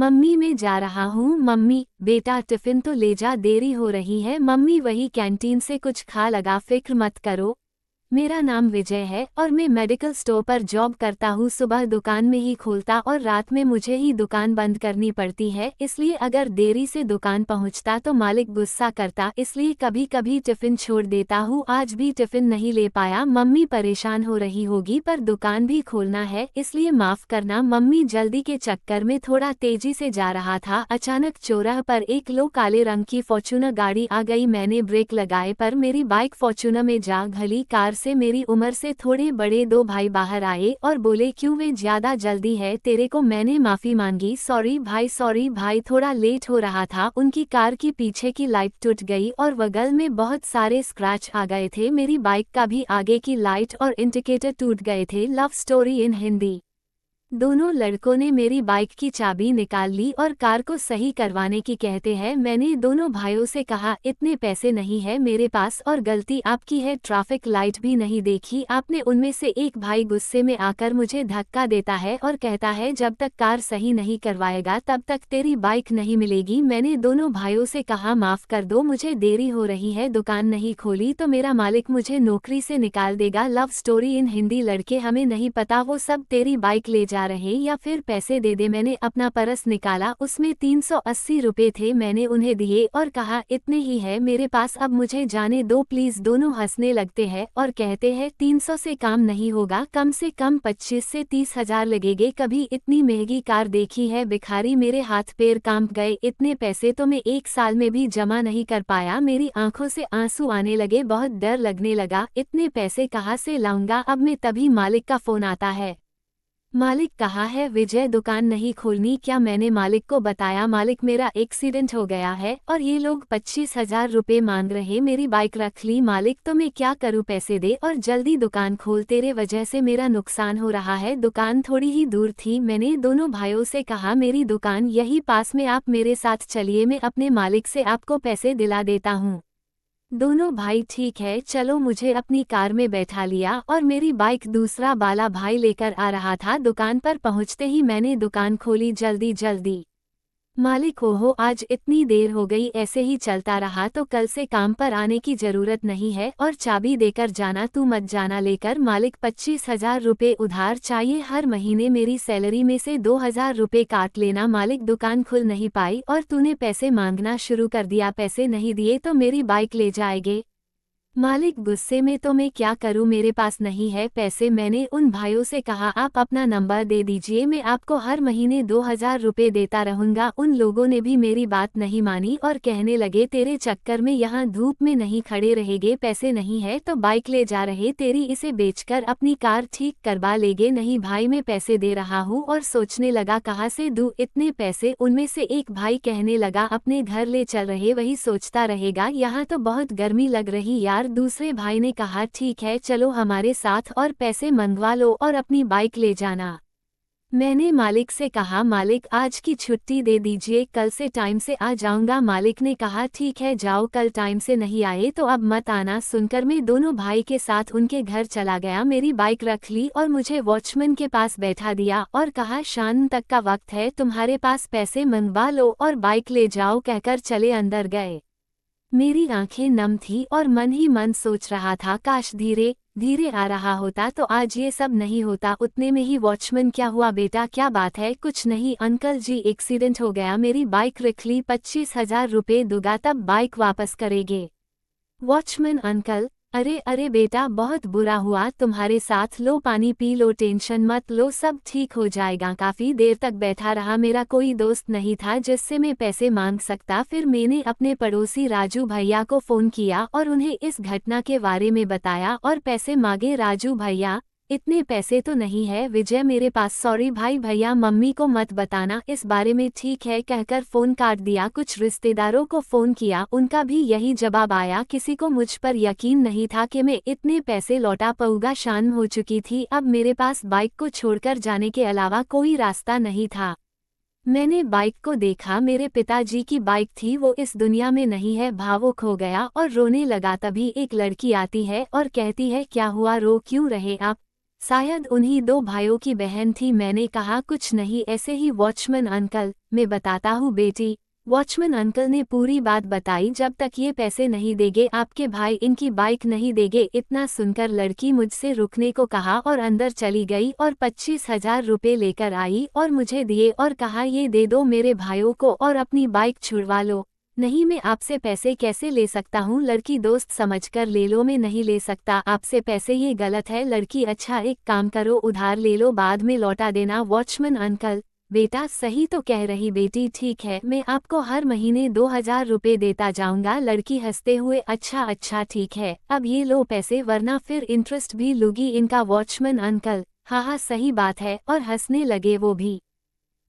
Mummy मैं जा रहा हूँ। मम्मी बेटा टिफिन तो ले जा, देरी हो रही है। मम्मी वही कैंटीन से कुछ खा लगा, फिक्र मत करो। मेरा नाम विजय है और मैं मेडिकल स्टोर पर जॉब करता हूँ। सुबह दुकान में ही खोलता और रात में मुझे ही दुकान बंद करनी पड़ती है, इसलिए अगर देरी से दुकान पहुँचता तो मालिक गुस्सा करता, इसलिए कभी कभी टिफिन छोड़ देता हूँ। आज भी टिफिन नहीं ले पाया। मम्मी परेशान हो रही होगी पर दुकान भी खोलना है, इसलिए माफ करना। मम्मी जल्दी के चक्कर में थोड़ा तेजी से जा रहा था। अचानक चौराहे पर एक लो काले रंग की फॉर्च्यूनर गाड़ी आ गई। मैंने ब्रेक लगाए पर मेरी बाइक फॉर्च्यूनर में जा घली। कार से मेरी उम्र से थोड़े बड़े दो भाई बाहर आए और बोले, क्यों वे ज्यादा जल्दी है तेरे को? मैंने माफी मांगी, सॉरी भाई थोड़ा लेट हो रहा था। उनकी कार की पीछे की लाइट टूट गई और बगल में बहुत सारे स्क्रैच आ गए थे। मेरी बाइक का भी आगे की लाइट और इंडिकेटर टूट गए थे। Love story in Hindi. दोनों लड़कों ने मेरी बाइक की चाबी निकाल ली और कार को सही करवाने की कहते हैं। मैंने दोनों भाइयों से कहा, इतने पैसे नहीं है मेरे पास और गलती आपकी है, ट्रैफिक लाइट भी नहीं देखी आपने। उनमें से एक भाई गुस्से में आकर मुझे धक्का देता है और कहता है, जब तक कार सही नहीं करवाएगा तब तक तेरी बाइक नहीं मिलेगी। मैंने दोनों भाइयों से कहा, माफ कर दो, मुझे देरी हो रही है, दुकान नहीं खोली तो मेरा मालिक मुझे नौकरी से निकाल देगा। Love story in Hindi. लड़के, हमें नहीं पता वो सब तेरी बाइक ले जा रहे या फिर पैसे दे दे। मैंने अपना पर्स निकाला, उसमें 380 रुपए थे। मैंने उन्हें दिए और कहा, इतने ही है मेरे पास, अब मुझे जाने दो प्लीज। दोनों हंसने लगते हैं और कहते हैं, 300 से काम नहीं होगा, कम से कम 25 से 30 हजार लगेंगे। कभी इतनी महंगी कार देखी है भिखारी? मेरे हाथ पैर कांप गए। इतने पैसे तो मैं एक साल में भी जमा नहीं कर पाया। मेरी आंखों से आंसू आने लगे, बहुत डर लगने लगा। इतने पैसे कहाँ से लाऊंगा अब मैं? तभी मालिक का फोन आता है। मालिक कहा है, विजय दुकान नहीं खोलनी क्या? मैंने मालिक को बताया, मालिक मेरा एक्सीडेंट हो गया है और ये लोग 25,000 रुपए मांग रहे, मेरी बाइक रख ली। मालिक, तो मैं क्या करूं? पैसे दे और जल्दी दुकान खोल, तेरे वजह से मेरा नुकसान हो रहा है। दुकान थोड़ी ही दूर थी। मैंने दोनों भाइयों से कहा, मेरी दुकान यही पास में, आप मेरे साथ चलिए, मैं अपने मालिक से आपको पैसे दिला देता हूँ। दोनों भाई ठीक है चलो, मुझे अपनी कार में बैठा लिया और मेरी बाइक दूसरा बाला भाई लेकर आ रहा था। दुकान पर पहुंचते ही मैंने दुकान खोली जल्दी जल्दी। मालिक, ओहो आज इतनी देर हो गई, ऐसे ही चलता रहा तो कल से काम पर आने की जरूरत नहीं है और चाबी देकर जाना, तू मत जाना लेकर। मालिक, 25,000 रुपए उधार चाहिए, हर महीने मेरी सैलरी में से 2,000 रुपए काट लेना। मालिक, दुकान खुल नहीं पाई और तूने पैसे मांगना शुरू कर दिया, पैसे नहीं दिए तो मेरी बाइक ले जाएंगे। मालिक गुस्से में, तो मैं क्या करूं, मेरे पास नहीं है पैसे। मैंने उन भाइयों से कहा, आप अपना नंबर दे दीजिए, मैं आपको हर महीने 2,000 रुपए देता रहूंगा। उन लोगों ने भी मेरी बात नहीं मानी और कहने लगे, तेरे चक्कर में यहाँ धूप में नहीं खड़े रहेंगे, पैसे नहीं है तो बाइक ले जा रहे तेरी, इसे बेचकर अपनी कार ठीक करवा लेंगे। नहीं भाई, मैं पैसे दे रहा हूँ। और सोचने लगा, कहाँ से दूं इतने पैसे? उनमें से एक भाई कहने लगा, अपने घर ले चल रहे, वही सोचता रहेगा, यहाँ तो बहुत गर्मी लग रही यार। दूसरे भाई ने कहा, ठीक है चलो हमारे साथ और पैसे मंगवा लो और अपनी बाइक ले जाना। मैंने मालिक से कहा, मालिक आज की छुट्टी दे दीजिए, कल से टाइम से आ जाऊंगा। मालिक ने कहा, ठीक है जाओ, कल टाइम से नहीं आए तो अब मत आना। सुनकर मैं दोनों भाई के साथ उनके घर चला गया, मेरी बाइक रख ली और मुझे वॉचमैन के पास बैठा दिया और कहा, शाम तक का वक्त है, तुम्हारे पास पैसे मंगवा लो और बाइक ले जाओ, कहकर चले अंदर गए। मेरी आंखें नम थी और मन ही मन सोच रहा था, काश धीरे धीरे आ रहा होता तो आज ये सब नहीं होता। उतने में ही वॉचमैन, क्या हुआ बेटा, क्या बात है? कुछ नहीं अंकल जी, एक्सीडेंट हो गया, मेरी बाइक रख ली, 25,000 रुपए दूंगा तब बाइक वापस करेंगे। वॉचमैन, अंकल, अरे अरे बेटा, बहुत बुरा हुआ तुम्हारे साथ, लो पानी पी लो, टेंशन मत लो, सब ठीक हो जाएगा। काफी देर तक बैठा रहा, मेरा कोई दोस्त नहीं था जिससे मैं पैसे मांग सकता। फिर मैंने अपने पड़ोसी राजू भैया को फोन किया और उन्हें इस घटना के बारे में बताया और पैसे मांगे। राजू भैया, इतने पैसे तो नहीं है विजय मेरे पास, सॉरी भाई। भैया, मम्मी को मत बताना इस बारे में, ठीक है, कहकर फोन काट दिया। कुछ रिश्तेदारों को फोन किया, उनका भी यही जवाब आया। किसी को मुझ पर यकीन नहीं था कि मैं इतने पैसे लौटा पाऊंगा। शाम हो चुकी थी, अब मेरे पास बाइक को छोड़कर जाने के अलावा कोई रास्ता नहीं था। मैंने बाइक को देखा, मेरे पिताजी की बाइक थी, वो इस दुनिया में नहीं है। भावुक हो गया और रोने लगा। तभी एक लड़की आती है और कहती है, क्या हुआ, रो क्यों रहे आप? शायद उन्हीं दो भाइयों की बहन थी। मैंने कहा कुछ नहीं, ऐसे ही वॉचमैन अंकल, मैं बताता हूँ बेटी। वॉचमैन अंकल ने पूरी बात बताई। जब तक ये पैसे नहीं देंगे आपके भाई इनकी बाइक नहीं देंगे। इतना सुनकर लड़की मुझसे रुकने को कहा और अंदर चली गई और 25,000 रुपये लेकर आई और मुझे दिए और कहा ये दे दो मेरे भाइयों को और अपनी बाइक छुड़वा लो। नहीं, मैं आपसे पैसे कैसे ले सकता हूँ? लड़की दोस्त समझकर ले लो, मैं नहीं ले सकता आपसे पैसे, ये गलत है। लड़की अच्छा एक काम करो उधार ले लो, बाद में लौटा देना। वॉचमैन अंकल बेटा सही तो कह रही बेटी, ठीक है मैं आपको हर महीने 2,000 रुपये देता जाऊंगा। लड़की हंसते हुए अच्छा अच्छा ठीक है, अब ये लो पैसे वरना फिर इंटरेस्ट भी लूगी इनका। वॉचमैन अंकल हाँ हाँ सही बात है, और हंसने लगे वो भी।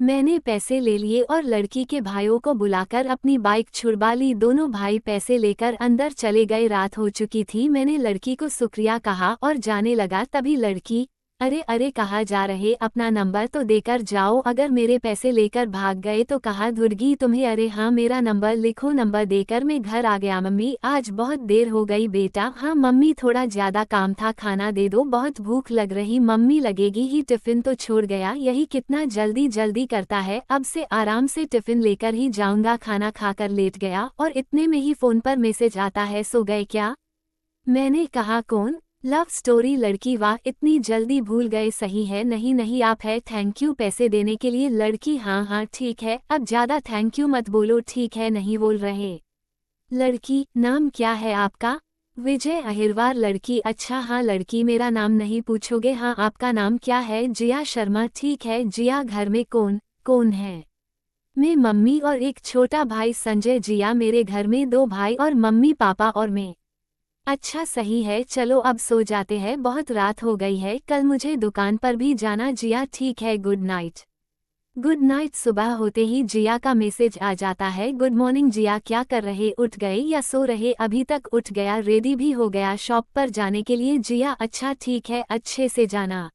मैंने पैसे ले लिए और लड़की के भाइयों को बुलाकर अपनी बाइक छुड़वा ली। दोनों भाई पैसे लेकर अंदर चले गए। रात हो चुकी थी। मैंने लड़की को शुक्रिया कहा और जाने लगा। तभी लड़की अरे अरे कहाँ जा रहे, अपना नंबर तो देकर जाओ, अगर मेरे पैसे लेकर भाग गए तो। कहा दुर्गी तुम्हें? अरे हाँ मेरा नंबर लिखो। नंबर देकर मैं घर आ गया। मम्मी आज बहुत देर हो गई बेटा। हाँ मम्मी थोड़ा ज्यादा काम था, खाना दे दो, बहुत भूख लग रही। मम्मी लगेगी ही, टिफिन तो छोड़ गया, यही कितना जल्दी जल्दी करता है। अब से आराम से टिफिन लेकर ही जाऊंगा। खाना खाकर लेट गया और इतने में ही फोन पर मैसेज आता है, सो गए क्या? मैंने कहा कौन? Love story. लड़की वाह इतनी जल्दी भूल गए, सही है। नहीं नहीं आप है, थैंक यू पैसे देने के लिए। लड़की हाँ हाँ ठीक है, अब ज्यादा थैंक यू मत बोलो, ठीक है नहीं बोल रहे। लड़की नाम क्या है आपका? विजय अहिरवार। लड़की अच्छा हाँ लड़की मेरा नाम नहीं पूछोगे? हाँ आपका नाम क्या है? जिया शर्मा। ठीक है जिया, घर में कौन कौन है? मैं, मम्मी और एक छोटा भाई संजय। जिया मेरे घर में 2 भाई और मम्मी पापा और मैं। अच्छा सही है, चलो अब सो जाते हैं, बहुत रात हो गई है, कल मुझे दुकान पर भी जाना। जिया ठीक है, गुड नाइट। Good night. सुबह होते ही जिया का मैसेज आ जाता है, गुड मॉर्निंग। जिया क्या कर रहे, उठ गए या सो रहे? अभी तक उठ गया, रेडी भी हो गया शॉप पर जाने के लिए। जिया अच्छा ठीक है, अच्छे से जाना।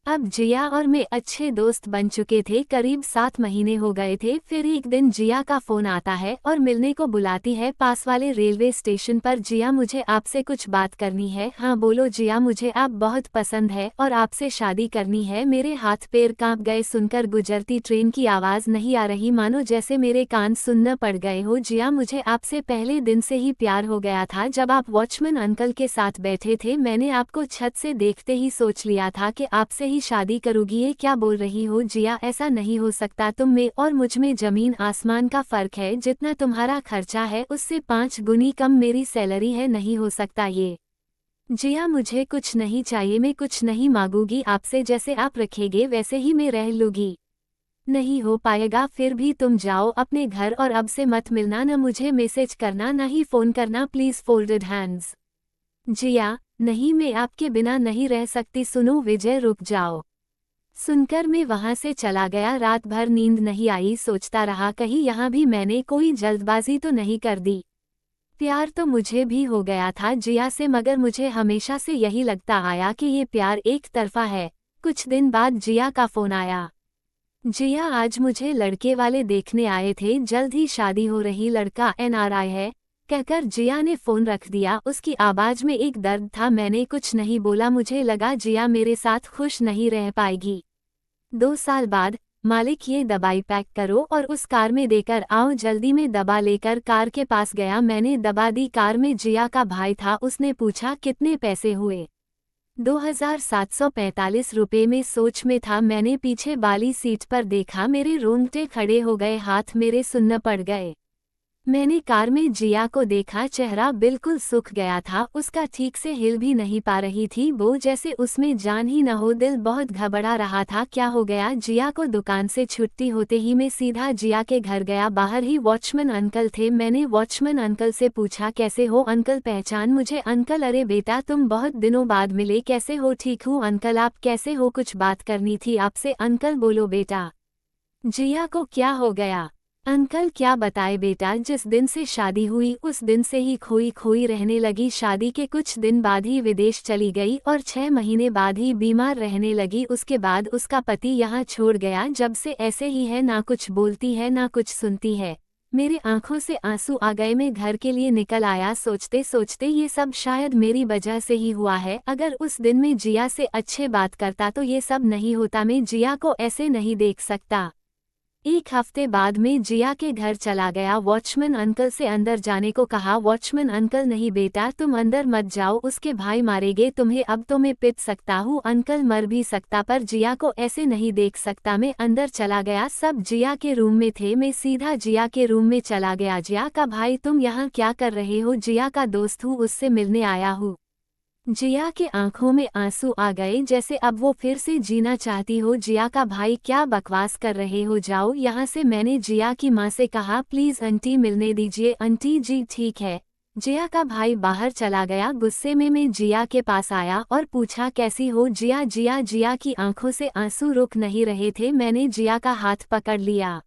अब जिया और मैं अच्छे दोस्त बन चुके थे, करीब 7 महीने हो गए थे। फिर एक दिन जिया का फोन आता है और मिलने को बुलाती है पास वाले रेलवे स्टेशन पर। जिया मुझे आपसे कुछ बात करनी है। हाँ बोलो जिया, मुझे आप बहुत पसंद है और आपसे शादी करनी है। मेरे हाथ पैर कांप गए सुनकर गुजरती ट्रेन की आवाज नहीं आ रही, मानो जैसे मेरे कान सुन्न पड़ गए हो। जिया मुझे आपसे पहले दिन से ही प्यार हो गया था, जब आप वॉचमैन अंकल के साथ बैठे थे। मैंने आपको छत से देखते ही सोच लिया था कि आपसे ही शादी करूंगी। ये क्या बोल रही हो जिया, ऐसा नहीं हो सकता, तुम में और मुझ में जमीन आसमान का फर्क है। जितना तुम्हारा खर्चा है उससे 5 गुनी कम मेरी सैलरी है, नहीं हो सकता ये। जिया मुझे कुछ नहीं चाहिए, मैं कुछ नहीं मांगूंगी आपसे, जैसे आप रखेंगे वैसे ही मैं रह लूंगी। नहीं हो पाएगा, फिर भी तुम जाओ अपने घर और अब से मत मिलना, न मुझे मैसेज करना न ही फोन करना, प्लीज। Folded hands. जिया नहीं, मैं आपके बिना नहीं रह सकती। सुनो विजय रुक जाओ। सुनकर मैं वहां से चला गया। रात भर नींद नहीं आई, सोचता रहा कहीं यहाँ भी मैंने कोई जल्दबाजी तो नहीं कर दी। प्यार तो मुझे भी हो गया था जिया से, मगर मुझे हमेशा से यही लगता आया कि ये प्यार एक तरफा है। कुछ दिन बाद जिया का फोन आया। जिया आज मुझे लड़के वाले देखने आए थे, जल्द ही शादी हो रही, लड़का NRI है, कहकर जिया ने फोन रख दिया। उसकी आवाज में एक दर्द था। मैंने कुछ नहीं बोला, मुझे लगा जिया मेरे साथ खुश नहीं रह पाएगी। 2 साल बाद, मालिक ये दवाई पैक करो और उस कार में देकर आओ जल्दी। में दवा लेकर कार के पास गया, मैंने दवा दी। कार में जिया का भाई था, उसने पूछा कितने पैसे हुए? 2,745 रुपये में सोच में था। मैंने पीछे वाली सीट पर देखा, मेरे रोंगटे खड़े हो गए, हाथ मेरे सुन्न पड़ गए। मैंने कार में जिया को देखा, चेहरा बिल्कुल सूख गया था, उसका ठीक से हिल भी नहीं पा रही थी वो, जैसे उसमें जान ही न हो। दिल बहुत घबरा रहा था, क्या हो गया? जिया को दुकान से छुट्टी होते ही मैं सीधा जिया के घर गया। बाहर ही वॉचमैन अंकल थे। मैंने वॉचमैन अंकल से पूछा कैसे हो अंकल, पहचान मुझे? अंकल अरे बेटा तुम बहुत दिनों बाद मिले, कैसे हो? ठीक हूँ अंकल, आप कैसे हो? कुछ बात करनी थी आपसे। अंकल बोलो बेटा। जिया को क्या हो गया? अंकल क्या बताए बेटा, जिस दिन से शादी हुई उस दिन से ही खोई खोई रहने लगी। शादी के कुछ दिन बाद ही विदेश चली गई और 6 महीने बाद ही बीमार रहने लगी। उसके बाद उसका पति यहाँ छोड़ गया, जब से ऐसे ही है, ना कुछ बोलती है ना कुछ सुनती है। मेरे आंखों से आंसू आ गए। मैं घर के लिए निकल आया, सोचते सोचते ये सब शायद मेरी वजह से ही हुआ है। अगर उस दिन मैं जिया से अच्छे बात करता तो ये सब नहीं होता। मैं जिया को ऐसे नहीं देख सकता। एक हफ्ते बाद में जिया के घर चला गया। वॉचमैन अंकल से अंदर जाने को कहा। वॉचमैन अंकल, नहीं बेटा, तुम अंदर मत जाओ, उसके भाई मारेंगे तुम्हें। अब तो मैं पिट सकता हूँ, अंकल मर भी सकता, पर जिया को ऐसे नहीं देख सकता। मैं अंदर चला गया। सब जिया के रूम में थे। मैं सीधा जिया के रूम में चला गया। जिया का भाई, तुम यहाँ क्या कर रहे हो? जिया का दोस्त हूँ, उससे मिलने आया हूँ। जिया के आंखों में आंसू आ गए, जैसे अब वो फिर से जीना चाहती हो। जिया का भाई, क्या बकवास कर रहे हो, जाओ यहाँ से। मैंने जिया की माँ से कहा, प्लीज आंटी मिलने दीजिए। आंटी जी ठीक है। जिया का भाई बाहर चला गया। गुस्से में मैं जिया के पास आया और पूछा, कैसी हो जिया? जिया की आंखों से आंसू रुक नहीं रहे थे। मैंने जिया का हाथ पकड़ लिया।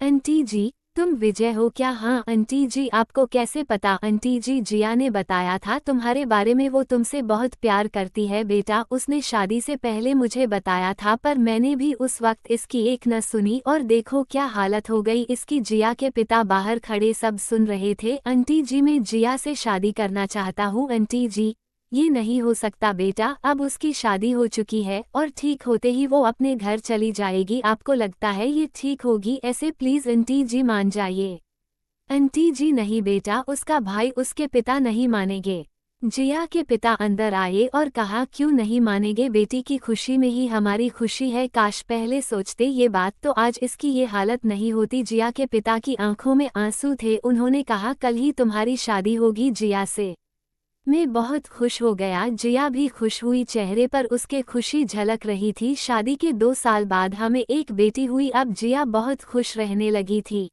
आंटी जी, तुम विजय हो क्या? हाँ आंटी जी, आपको कैसे पता? आंटी जी, जिया ने बताया था तुम्हारे बारे में, वो तुमसे बहुत प्यार करती है बेटा। उसने शादी से पहले मुझे बताया था, पर मैंने भी उस वक्त इसकी एक न सुनी, और देखो क्या हालत हो गई इसकी। जिया के पिता बाहर खड़े सब सुन रहे थे। आंटी जी, मैं जिया से शादी करना चाहता हूँ। आंटी जी, ये नहीं हो सकता बेटा, अब उसकी शादी हो चुकी है और ठीक होते ही वो अपने घर चली जाएगी। आपको लगता है ये ठीक होगी ऐसे? प्लीज आंटी जी मान जाइए। आंटी जी, नहीं बेटा, उसका भाई, उसके पिता नहीं मानेंगे। जिया के पिता अंदर आए और कहा, क्यों नहीं मानेंगे? बेटी की खुशी में ही हमारी खुशी है। काश पहले सोचते ये बात, तो आज इसकी ये हालत नहीं होती। जिया के पिता की आंखों में आंसू थे। उन्होंने कहा, कल ही तुम्हारी शादी होगी जिया से। मैं बहुत खुश हो गया। जिया भी खुश हुई, चेहरे पर उसके खुशी झलक रही थी। शादी के 2 साल बाद हमें एक बेटी हुई। अब जिया बहुत खुश रहने लगी थी।